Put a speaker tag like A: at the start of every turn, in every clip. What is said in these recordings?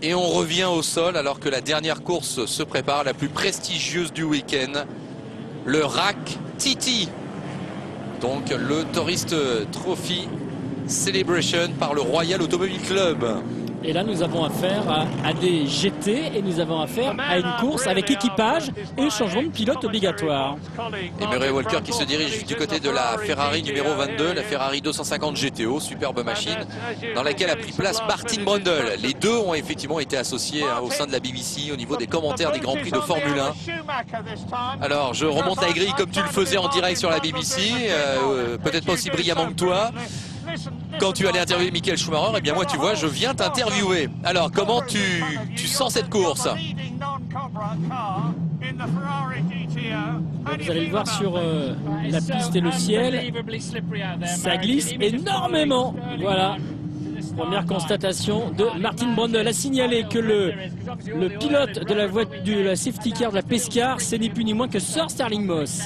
A: Et on revient au sol alors que la dernière course se prépare, la plus prestigieuse du week-end. Le RAC TT. Donc le Tourist Trophy Celebration par le Royal Automobile Club.
B: Et là, nous avons affaire à des GT et nous avons affaire à une course avec équipage et changement de pilote obligatoire.
A: Et Murray Walker qui se dirige du côté de la Ferrari numéro 22, la Ferrari 250 GTO, superbe machine, dans laquelle a pris place Martin Brundle. Les deux ont effectivement été associés au sein de la BBC au niveau des commentaires des Grands Prix de Formule 1. Alors, je remonte la grille comme tu le faisais en direct sur la BBC, peut-être pas aussi brillamment que toi. Quand tu allais interviewer Michael Schumacher, eh bien moi tu vois, je viens t'interviewer. Alors comment tu sens cette course?
B: Vous allez le voir sur la piste et le ciel, ça glisse énormément. Voilà. Première constatation de Martin Brundle a signalé que le pilote de la safety car de la Pescar, c'est ni plus ni moins que Sir Sterling Moss.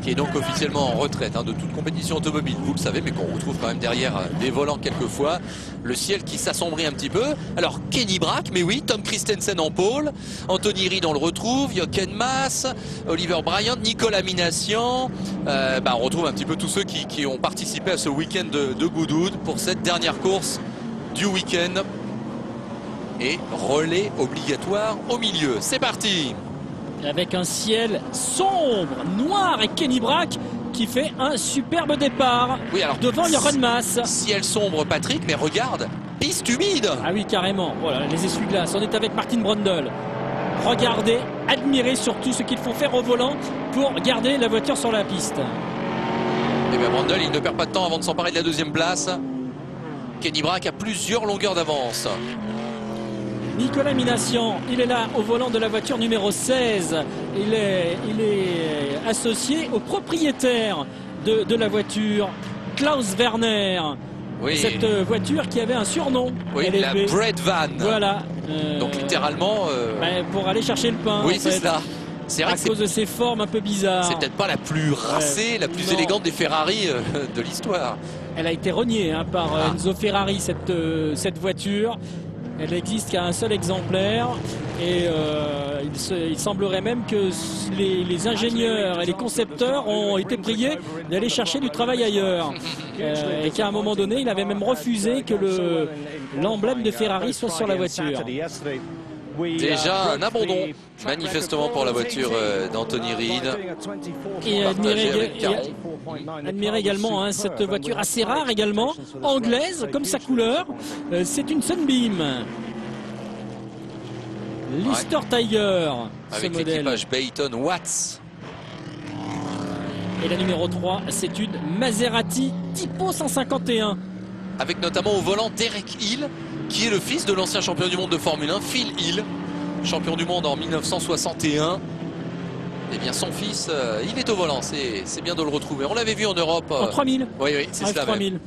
A: Qui est donc officiellement en retraite de toute compétition automobile, vous le savez, mais qu'on retrouve quand même derrière des volants quelquefois. Le ciel qui s'assombrit un petit peu. Alors Kenny Brack, mais oui, Tom Christensen en pôle, Anthony Reid on le retrouve, Jochen Mass, Oliver Bryant, Nicolas Minassian. On retrouve un petit peu tous ceux qui ont participé à ce week-end de Goodwood pour cette dernière course du week-end. Et relais obligatoire au milieu. C'est parti!
B: Avec un ciel sombre, noir et Kenny Brack qui fait un superbe départ
A: oui, alors,
B: devant Jochen Mass.
A: Ciel sombre Patrick, mais regarde, piste humide.
B: Ah oui, carrément. Voilà, les essuie-glaces. On est avec Martin Brundle. Regardez, admirez surtout ce qu'ils font faire au volant pour garder la voiture sur la piste.
A: Et bien Brundle, il ne perd pas de temps avant de s'emparer de la deuxième place. Kenny Brack a plusieurs longueurs d'avance.
B: Nicolas Minassian, il est là au volant de la voiture numéro 16. Il est associé au propriétaire de la voiture, Klaus Werner.
A: Oui.
B: Cette voiture qui avait un surnom.
A: Oui, la Bread Van.
B: Voilà.
A: Donc littéralement...
B: pour aller chercher le pain.
A: Oui, c'est cela. C'est vrai
B: à cause de ses formes un peu bizarres.
A: C'est peut-être pas la plus racée, la plus élégante des Ferrari de l'histoire.
B: Elle a été reniée par Enzo Ferrari, cette voiture. Elle n'existe qu'à un seul exemplaire et il semblerait même que les ingénieurs et les concepteurs ont été priés d'aller chercher du travail ailleurs et qu'à un moment donné il avait même refusé que l'emblème de Ferrari soit sur la voiture.
A: Déjà un abandon manifestement pour la voiture d'Anthony Reid.
B: Et admirez également cette voiture assez rare également, anglaise comme sa couleur. C'est une Sunbeam. Lister Tiger.
A: Avec l'équipage Bayton Watts.
B: Et la numéro 3, c'est une Maserati Tipo 151.
A: Avec notamment au volant Derek Hill, qui est le fils de l'ancien champion du monde de Formule 1, Phil Hill, champion du monde en 1961. Eh bien son fils, il est au volant, c'est bien de le retrouver. On l'avait vu en Europe.
B: En 3000.
A: Oui, c'est cela
B: 3000.
A: même.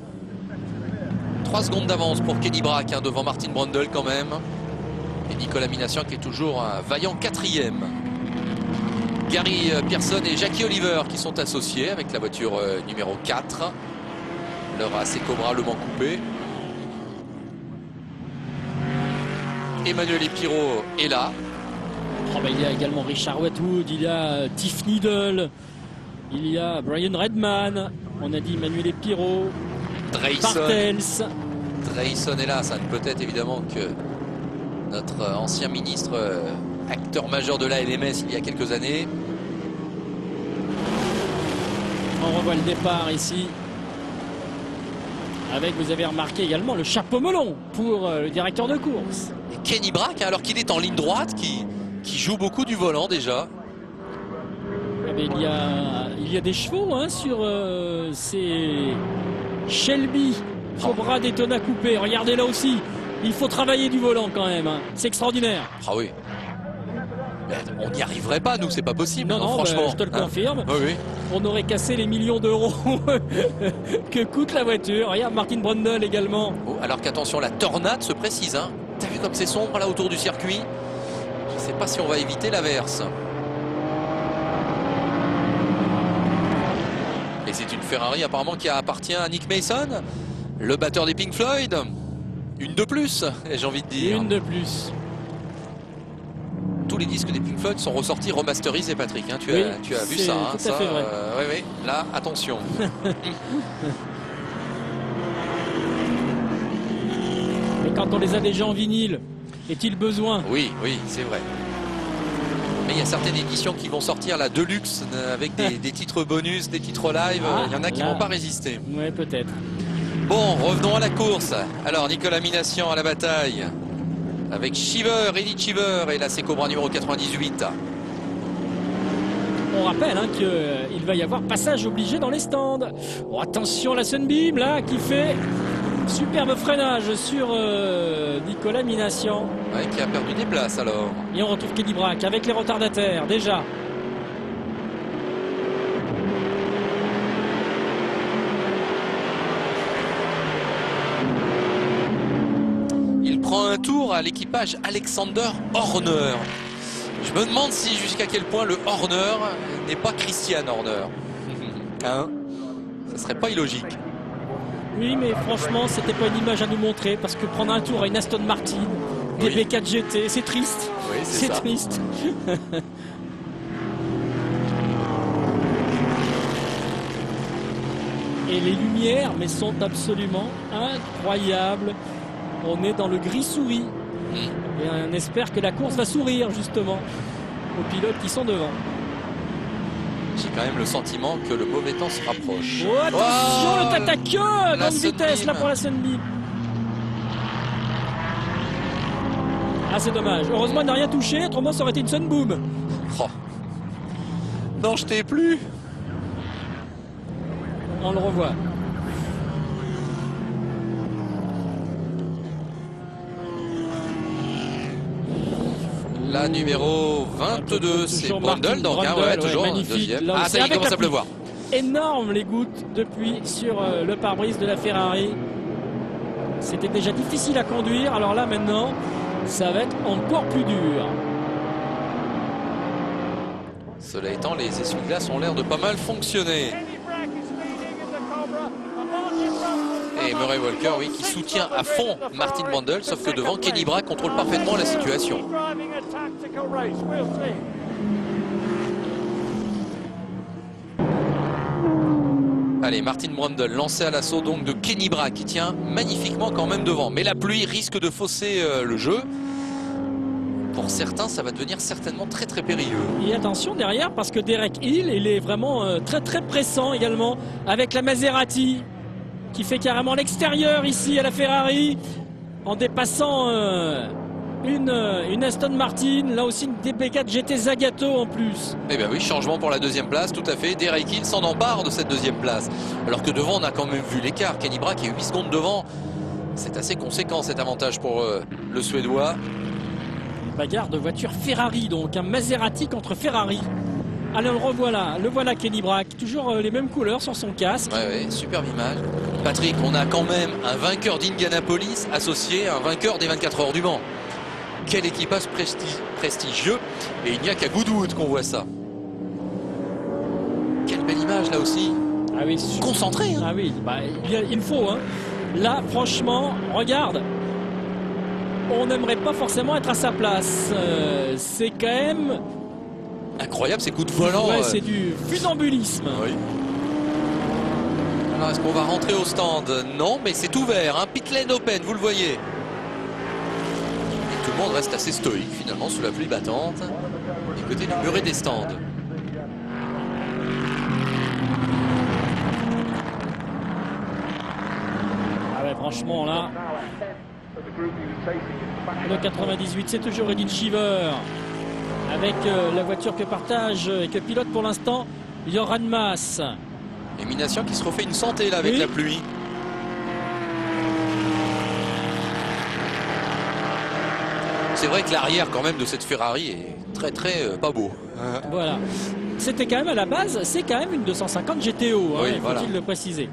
A: 3 secondes d'avance pour Kenny Brack devant Martin Brundle quand même. Et Nicolas Minassian qui est toujours un vaillant 4e. Gary Pearson et Jackie Oliver qui sont associés avec la voiture numéro 4. Leur AC Cobra le Mans coupé. Emmanuel Epiro est là.
B: Il y a également Richard Wetwood, il y a Tiff Needle, il y a Brian Redman, on a dit Emmanuel Epiro, Bartels.
A: Drayson est là, ça ne peut être évidemment que notre ancien ministre, acteur majeur de la LMS il y a quelques années.
B: On revoit le départ ici. Avec, vous avez remarqué également le chapeau melon pour le directeur de course.
A: Et Kenny Brack, alors qu'il est en ligne droite, qui joue beaucoup du volant déjà.
B: Il y a des chevaux sur ces Shelby Cobra Daytona coupé. Regardez là aussi, il faut travailler du volant quand même. C'est extraordinaire.
A: Ah oui. On n'y arriverait pas, nous, c'est pas possible.
B: Non,
A: franchement.
B: je te le confirme.
A: Oui.
B: On aurait cassé les millions d'euros que coûte la voiture. Regarde Martin Brundle également.
A: Alors qu'attention, la tornade se précise. T'as vu comme c'est sombre là autour du circuit? Je ne sais pas si on va éviter l'averse. Et c'est une Ferrari apparemment qui appartient à Nick Mason, le batteur des Pink Floyd. Une de plus, j'ai envie de dire.
B: Une de plus.
A: Tous les disques des Pink Floyd sont ressortis remasterisés, Patrick. Hein, tu as vu ça. Hein,
B: tout à fait vrai.
A: Oui, là, attention.
B: Mais quand on les a déjà en vinyle, est-il besoin?
A: Oui, c'est vrai. Mais il y a certaines éditions qui vont sortir, la Deluxe, avec des titres bonus, des titres live. Il y en a qui ne vont pas résister.
B: Oui, peut-être.
A: Bon, revenons à la course. Alors, Nicolas Minassian à la bataille. Avec Cheever, Eddie Cheever et la Cobra numéro 98.
B: On rappelle hein, qu'il va y avoir passage obligé dans les stands. Oh, attention, la Sunbeam là qui fait superbe freinage sur Nicolas Minassian.
A: Ouais, qui a perdu des places alors.
B: Et on retrouve Kenny Brack avec les retardataires déjà.
A: Il prend un tour à l'équipage Alexander Horner. Je me demande si jusqu'à quel point le Horner n'est pas Christian Horner. Hein? Ça serait pas illogique.
B: Oui, mais franchement, c'était pas une image à nous montrer parce que prendre un tour à une Aston Martin, des B4 GT, c'est triste.
A: Oui,
B: c'est triste. Et les lumières, mais sont absolument incroyables. On est dans le gris souris. Et on espère que la course va sourire justement aux pilotes qui sont devant.
A: J'ai quand même le sentiment que le mauvais temps se rapproche.
B: Oh, attention, le tataqueux, grande vitesse là pour la Sunbeam. Ah, c'est dommage. Heureusement, il n'a rien touché, autrement ça aurait été une Sunboom.
A: Oh. Non, je t'ai plus.
B: On le revoit.
A: La numéro 22, c'est Brundle, donc toujours deuxième.
B: Là,
A: ah, ça y est, il commence à pleuvoir.
B: Énorme les gouttes de pluie sur le pare-brise de la Ferrari. C'était déjà difficile à conduire, alors là maintenant, ça va être encore plus dur.
A: Cela étant, les essuie-glaces ont l'air de pas mal fonctionner. Et Murray Walker, oui, qui soutient à fond Martin Brundle, sauf que devant, Kenny Brack contrôle parfaitement la situation. Allez, Martin Brundle lancé à l'assaut donc de Kenny Brack qui tient magnifiquement quand même devant. Mais la pluie risque de fausser le jeu. Pour certains, ça va devenir certainement très très périlleux.
B: Et attention derrière parce que Derek Hill, il est vraiment très très pressant également avec la Maserati qui fait carrément l'extérieur ici à la Ferrari en dépassant une Aston Martin, là aussi une DB4 GT Zagato en plus.
A: Eh bien oui, changement pour la deuxième place, tout à fait. Derek Hill s'en empare de cette deuxième place. Alors que devant, on a quand même vu l'écart. Kenny Brack est 8 secondes devant. C'est assez conséquent cet avantage pour le Suédois.
B: Bagarre de voiture Ferrari, donc un Maserati contre Ferrari. Allez, on le revoilà, le voilà Kenny Brack, toujours les mêmes couleurs sur son casque.
A: Ouais, superbe image. Patrick, on a quand même un vainqueur d'Indianapolis associé à un vainqueur des 24 heures du Mans. Quel équipage prestigieux. Et il n'y a qu'à Goodwood qu'on voit ça. Quelle belle image là aussi.
B: Ah oui,
A: concentré. Hein.
B: Ah oui, bah, il faut. Hein. Là, franchement, regarde. On n'aimerait pas forcément être à sa place. C'est quand même...
A: incroyable ces coups de volant.
B: Ouais, c'est du funambulisme.
A: Oui. Alors, est-ce qu'on va rentrer au stand? Non, mais c'est ouvert. Hein. Pit lane open, vous le voyez. Et tout le monde reste assez stoïque, finalement, sous la pluie battante. Du côté du muret des stands.
B: Ah ouais, franchement, là... Le 98, c'est toujours Eddie Cheever. Avec la voiture que partage et que pilote pour l'instant Joran Mas.
A: Élimination qui se refait une santé là avec la pluie. C'est vrai que l'arrière quand même de cette Ferrari est très très pas beau.
B: Voilà. C'était quand même à la base, c'est quand même une 250 GTO, hein,
A: oui,
B: faut-il le préciser.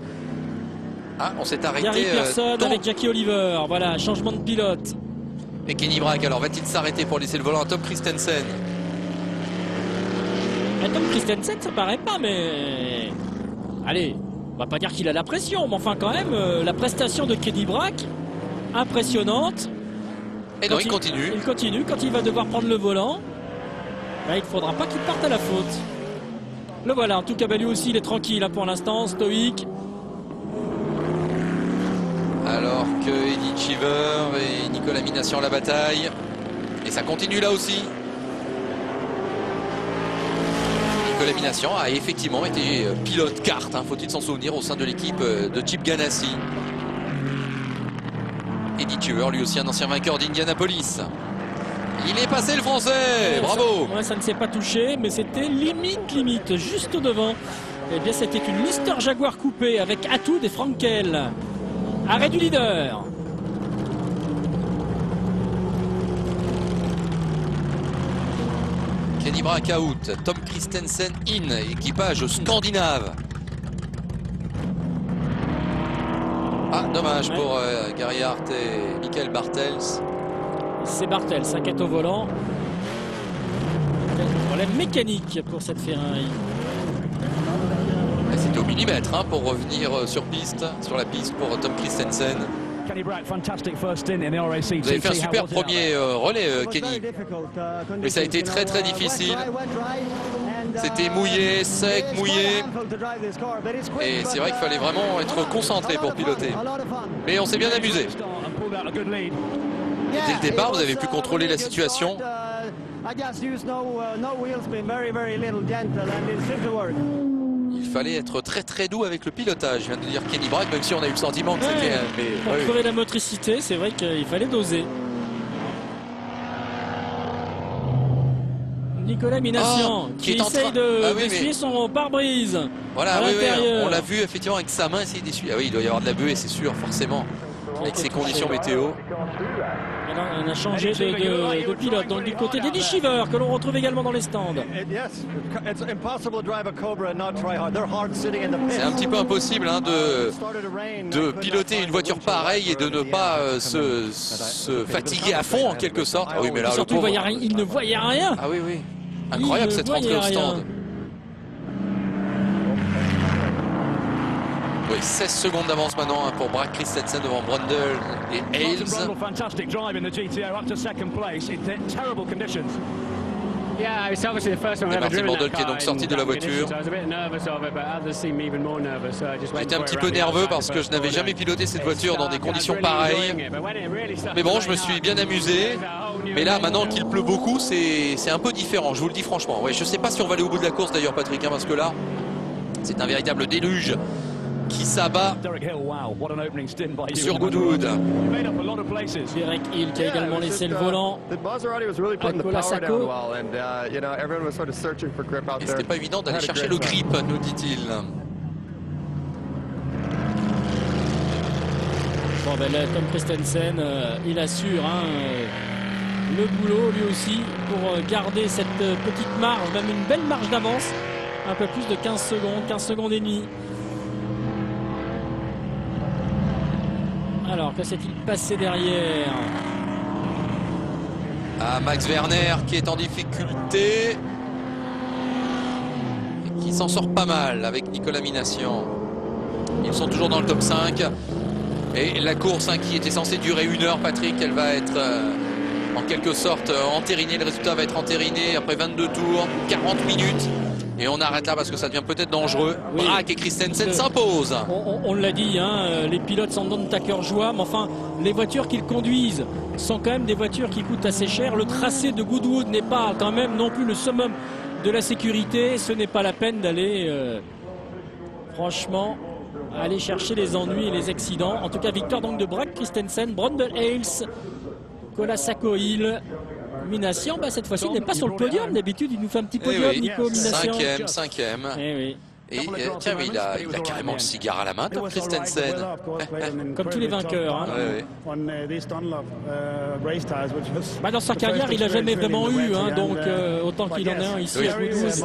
A: Ah, on s'est arrêté.
B: Gary Pearson avec Jackie Oliver. Voilà, changement de pilote.
A: Et Kenny Brack, alors va-t-il s'arrêter pour laisser le volant à Tom Christensen?
B: Tom Christensen, ça paraît pas, mais... Allez, on va pas dire qu'il a la pression, mais enfin quand même, la prestation de Kenny Brack, impressionnante.
A: Et non, il continue.
B: Il continue. Quand il va devoir prendre le volant, il ne faudra pas qu'il parte à la faute. Le voilà. En tout cas, lui aussi, il est tranquille hein, pour l'instant, stoïque.
A: Alors que Eddie Cheever et Nicolas Minassian la bataille. Et ça continue là aussi. Nicolas Minassian a effectivement été pilote kart, hein, faut-il s'en souvenir, au sein de l'équipe de Chip Ganassi. Eddie Cheever, lui aussi un ancien vainqueur d'Indianapolis. Il est passé le français, bravo.
B: Ça ne s'est pas touché, mais c'était limite, juste devant. Eh bien, c'était une Lister Jaguar coupée avec atout des Frankel. Arrêt du leader.
A: Kenny Brack out, Tom Christensen in, équipage scandinave. Ah, dommage pour Gary Hart et Michael Bartels.
B: C'est Bartels qui est au volant. Problème mécanique pour cette Ferrari.
A: C'était au millimètre hein, pour revenir sur la piste pour Tom Christensen. Vous avez fait un super premier relais, Kenny. Mais ça a été très difficile. C'était mouillé, sec, mouillé. Et c'est vrai qu'il fallait vraiment être concentré pour piloter. Mais on s'est bien amusé. Et dès le départ, vous avez pu contrôler la situation. Il fallait être très doux avec le pilotage, je viens de dire Kenny Brack, même si on a eu le sentiment que c'était...
B: Pour trouver la motricité, c'est vrai qu'il fallait doser. Nicolas Minassian qui essaye d'essuyer son pare-brise.
A: Voilà, on l'a vu effectivement avec sa main essayer d'essuyer. Ah oui, il doit y avoir de la buée, c'est sûr, forcément, avec ces conditions météo.
B: Alors, on a changé de pilote, donc du côté d'Eddie Cheever, que l'on retrouve également dans les stands.
A: C'est un petit peu impossible hein, de piloter une voiture pareille et de ne pas se fatiguer à fond en quelque sorte. Ah oui, mais là,
B: surtout, il ne voyait rien.
A: Ah oui, incroyable cette rentrée au stand. Oui, 16 secondes d'avance maintenant hein, pour Brack Christensen devant Brundle et Hales. Et Martin Brundle qui est donc sorti de la voiture. J'étais un petit peu nerveux parce que je n'avais jamais piloté cette voiture dans des conditions pareilles. Mais bon, je me suis bien amusé. Mais là, maintenant qu'il pleut beaucoup, c'est un peu différent, je vous le dis franchement. Ouais, je ne sais pas si on va aller au bout de la course d'ailleurs, Patrick, hein, parce que là, c'est un véritable déluge qui s'abat sur Goodwood.
B: Derek Hill qui a également laissé le volant à Colasacco.
A: Et c'était pas évident d'aller chercher le grip, nous dit-il.
B: Bon ben là, Tom Christensen, il assure le boulot lui aussi pour garder cette petite marge, même une belle marge d'avance. Un peu plus de 15 secondes et demie. Alors, que s'est-il passé derrière?
A: Ah, Max Werner qui est en difficulté et qui s'en sort pas mal avec Nicolas Minassian. Ils sont toujours dans le top 5. Et la course hein, qui était censée durer 1 heure, Patrick, elle va être en quelque sorte entérinée. Le résultat va être entériné après 22 tours, 40 minutes. Et on arrête là parce que ça devient peut-être dangereux. Oui. Brack et Christensen s'imposent.
B: On l'a dit, hein, les pilotes s'en donnent à cœur joie. Mais enfin, les voitures qu'ils conduisent sont quand même des voitures qui coûtent assez cher. Le tracé de Goodwood n'est pas quand même non plus le summum de la sécurité. Ce n'est pas la peine d'aller, franchement, aller chercher les ennuis et les accidents. En tout cas, victoire donc de Brack, Christensen, Brundle, Hales, Colasacco, Hill. Minassian, cette fois-ci, il n'est pas sur le podium. D'habitude, il nous fait un petit podium, Nico Minassian.
A: 5e.
B: Et
A: tiens, mais il a carrément le cigare à la main, Tom Christensen.
B: Comme tous les vainqueurs. Hein. Dans sa carrière, il n'a jamais vraiment eu, hein, donc autant qu'il en a un ici à Goodwood.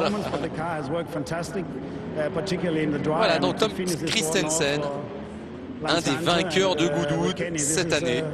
A: Voilà, donc Tom Christensen, un des vainqueurs de Goodwood cette année.